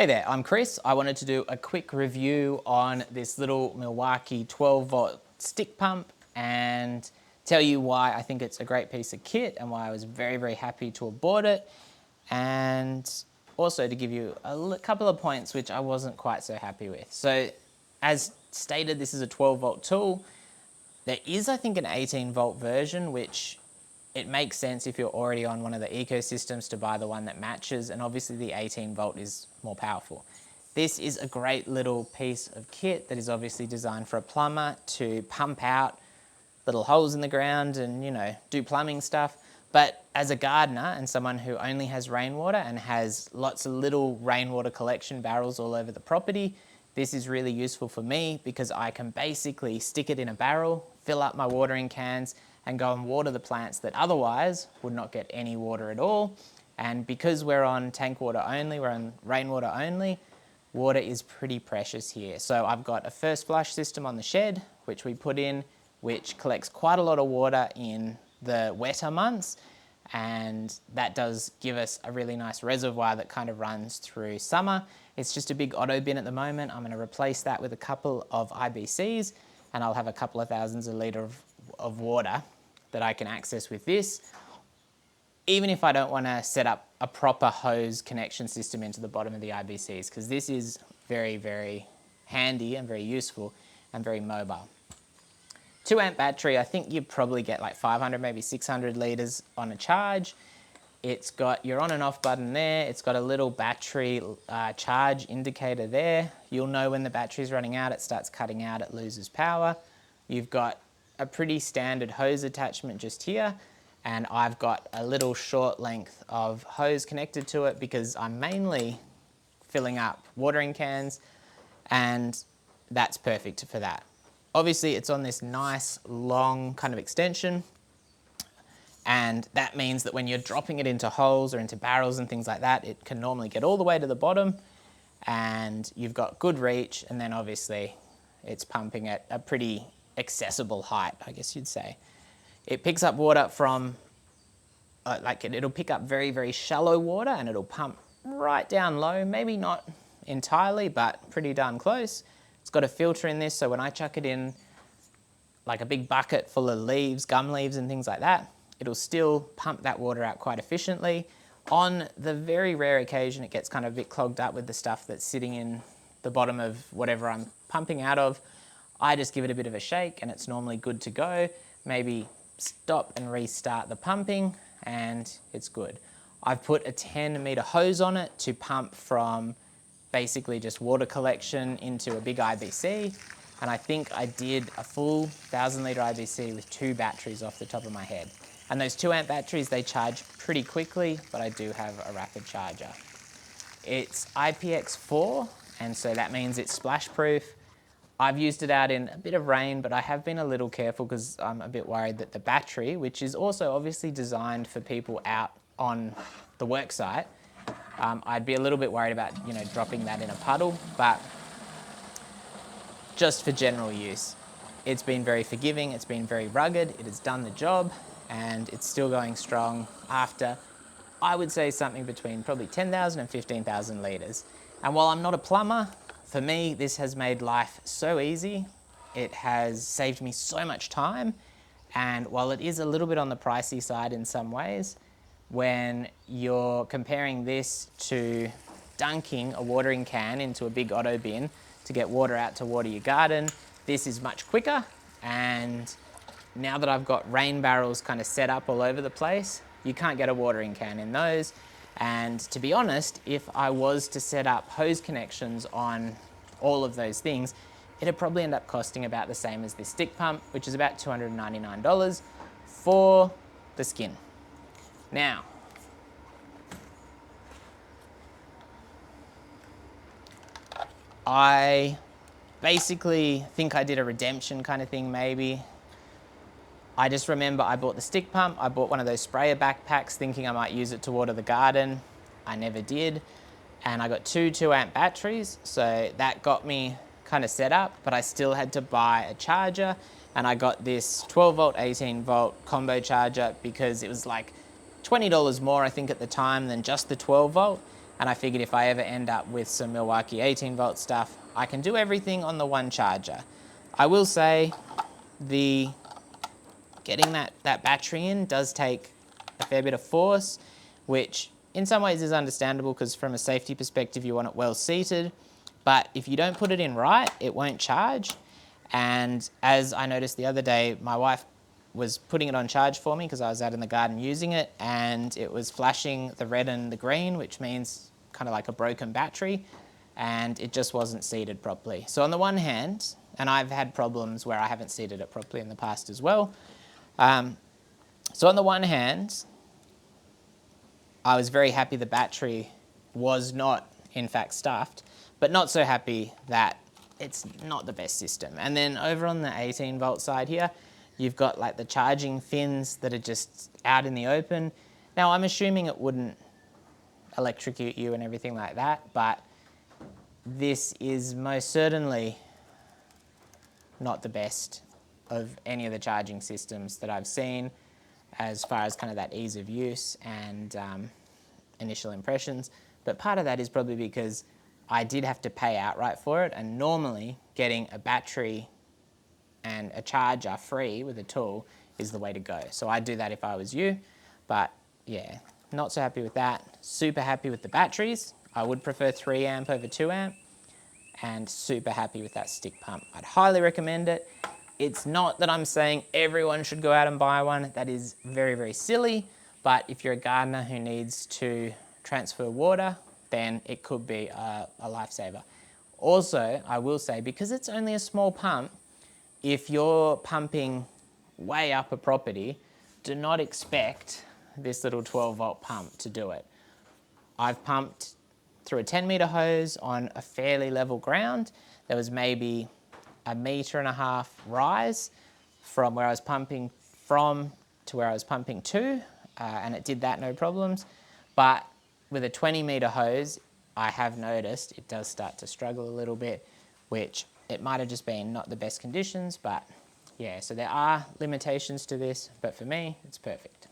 Hey there, I'm Chris. I wanted to do a quick review on this little Milwaukee 12V stick pump and tell you why I think it's a great piece of kit and why I was very, very happy to have bought it, and also to give you a couple of points which I wasn't quite so happy with. So as stated, this is a 12V tool. There is, I think, an 18V version, which it makes sense if you're already on one of the ecosystems to buy the one that matches, and obviously the 18V is more powerful. This is a great little piece of kit that is obviously designed for a plumber to pump out little holes in the ground and, you know, do plumbing stuff. But as a gardener and someone who only has rainwater and has lots of little rainwater collection barrels all over the property, this is really useful for me because I can basically stick it in a barrel, fill up my watering cans, and go and water the plants that otherwise would not get any water at all. And because we're on tank water only, we're on rainwater only, water is pretty precious here. So I've got a first flush system on the shed, which we put in, which collects quite a lot of water in the wetter months. And that does give us a really nice reservoir that kind of runs through summer. It's just a big Otto bin at the moment. I'm going to replace that with a couple of IBCs, and I'll have a couple of thousands of litres of water that I can access with this, even if I don't want to set up a proper hose connection system into the bottom of the IBCs, because this is very, very handy and very useful and very mobile. 2 amp battery, I think you probably get like 500, maybe 600 litres on a charge. It's got your on and off button there. It's got a little battery charge indicator there. You'll know when the battery's running out, it starts cutting out, it loses power. You've got a pretty standard hose attachment just here, and I've got a little short length of hose connected to it because I'm mainly filling up watering cans, and that's perfect for that. Obviously it's on this nice long kind of extension, and that means that when you're dropping it into holes or into barrels and things like that, it can normally get all the way to the bottom, and you've got good reach, and then obviously it's pumping at a pretty accessible height, I guess you'd say. It picks up water from, it'll pick up very, very shallow water, and it'll pump right down low, maybe not entirely, but pretty darn close. It's got a filter in this, so when I chuck it in like a big bucket full of leaves, gum leaves and things like that, it'll still pump that water out quite efficiently. On the very rare occasion it gets kind of a bit clogged up with the stuff that's sitting in the bottom of whatever I'm pumping out of, I just give it a bit of a shake and it's normally good to go. Maybe stop and restart the pumping and it's good. I've put a 10-metre hose on it to pump from basically just water collection into a big IBC, and I think I did a full 1,000-litre IBC with 2 batteries off the top of my head. And those 2 amp batteries, they charge pretty quickly, but I do have a rapid charger. It's IPX4, and so that means it's splash proof. I've used it out in a bit of rain, but I have been a little careful because I'm a bit worried that the battery, which is also obviously designed for people out on the work site, I'd be a little bit worried about, you know, dropping that in a puddle, but just for general use. It's been very forgiving, it's been very rugged, it has done the job, and it's still going strong after, I would say, something between probably 10,000 and 15,000 litres. And while I'm not a plumber, for me, this has made life so easy. It has saved me so much time. And while it is a little bit on the pricey side in some ways, when you're comparing this to dunking a watering can into a big Otto bin to get water out to water your garden, this is much quicker. And now that I've got rain barrels kind of set up all over the place, you can't get a watering can in those. And to be honest, if I was to set up hose connections on all of those things, it'd probably end up costing about the same as this stick pump, which is about $299 for the skin. Now, I basically think I did a redemption kind of thing maybe. I just remember I bought the stick pump, I bought one of those sprayer backpacks thinking I might use it to water the garden. I never did. And I got 2 2-amp batteries, so that got me kind of set up, but I still had to buy a charger, and I got this 12V, 18V combo charger because it was like $20 more, I think, at the time than just the 12V. And I figured if I ever end up with some Milwaukee 18-volt stuff, I can do everything on the one charger. I will say getting that battery in does take a fair bit of force, which in some ways is understandable because from a safety perspective you want it well seated, but if you don't put it in right, it won't charge. And as I noticed the other day, my wife was putting it on charge for me because I was out in the garden using it, and it was flashing the red and the green, which means kind of like a broken battery, and it just wasn't seated properly. So on the one hand, and I've had problems where I haven't seated it properly in the past as well, so on the one hand, I was very happy the battery was not in fact stuffed, but not so happy that it's not the best system. And then over on the 18-volt side here, you've got like the charging fins that are just out in the open. Now I'm assuming it wouldn't electrocute you and everything like that, but this is most certainly not the best of any of the charging systems that I've seen as far as kind of that ease of use and initial impressions. But part of that is probably because I did have to pay outright for it, and normally getting a battery and a charger free with a tool is the way to go. So I'd do that if I was you, but yeah, not so happy with that. Super happy with the batteries. I would prefer 3 amp over 2 amp, and super happy with that stick pump. I'd highly recommend it. It's not that I'm saying everyone should go out and buy one. That is very, very silly. But if you're a gardener who needs to transfer water, then it could be a lifesaver. Also, I will say, because it's only a small pump, if you're pumping way up a property, do not expect this little 12-volt pump to do it. I've pumped through a 10-metre hose on a fairly level ground. There was maybe a 1.5 metre rise from where I was pumping from to where I was pumping to, and it did that no problems. But with a 20-metre hose, I have noticed it does start to struggle a little bit, which it might have just been not the best conditions, but yeah, so there are limitations to this, but for me, it's perfect.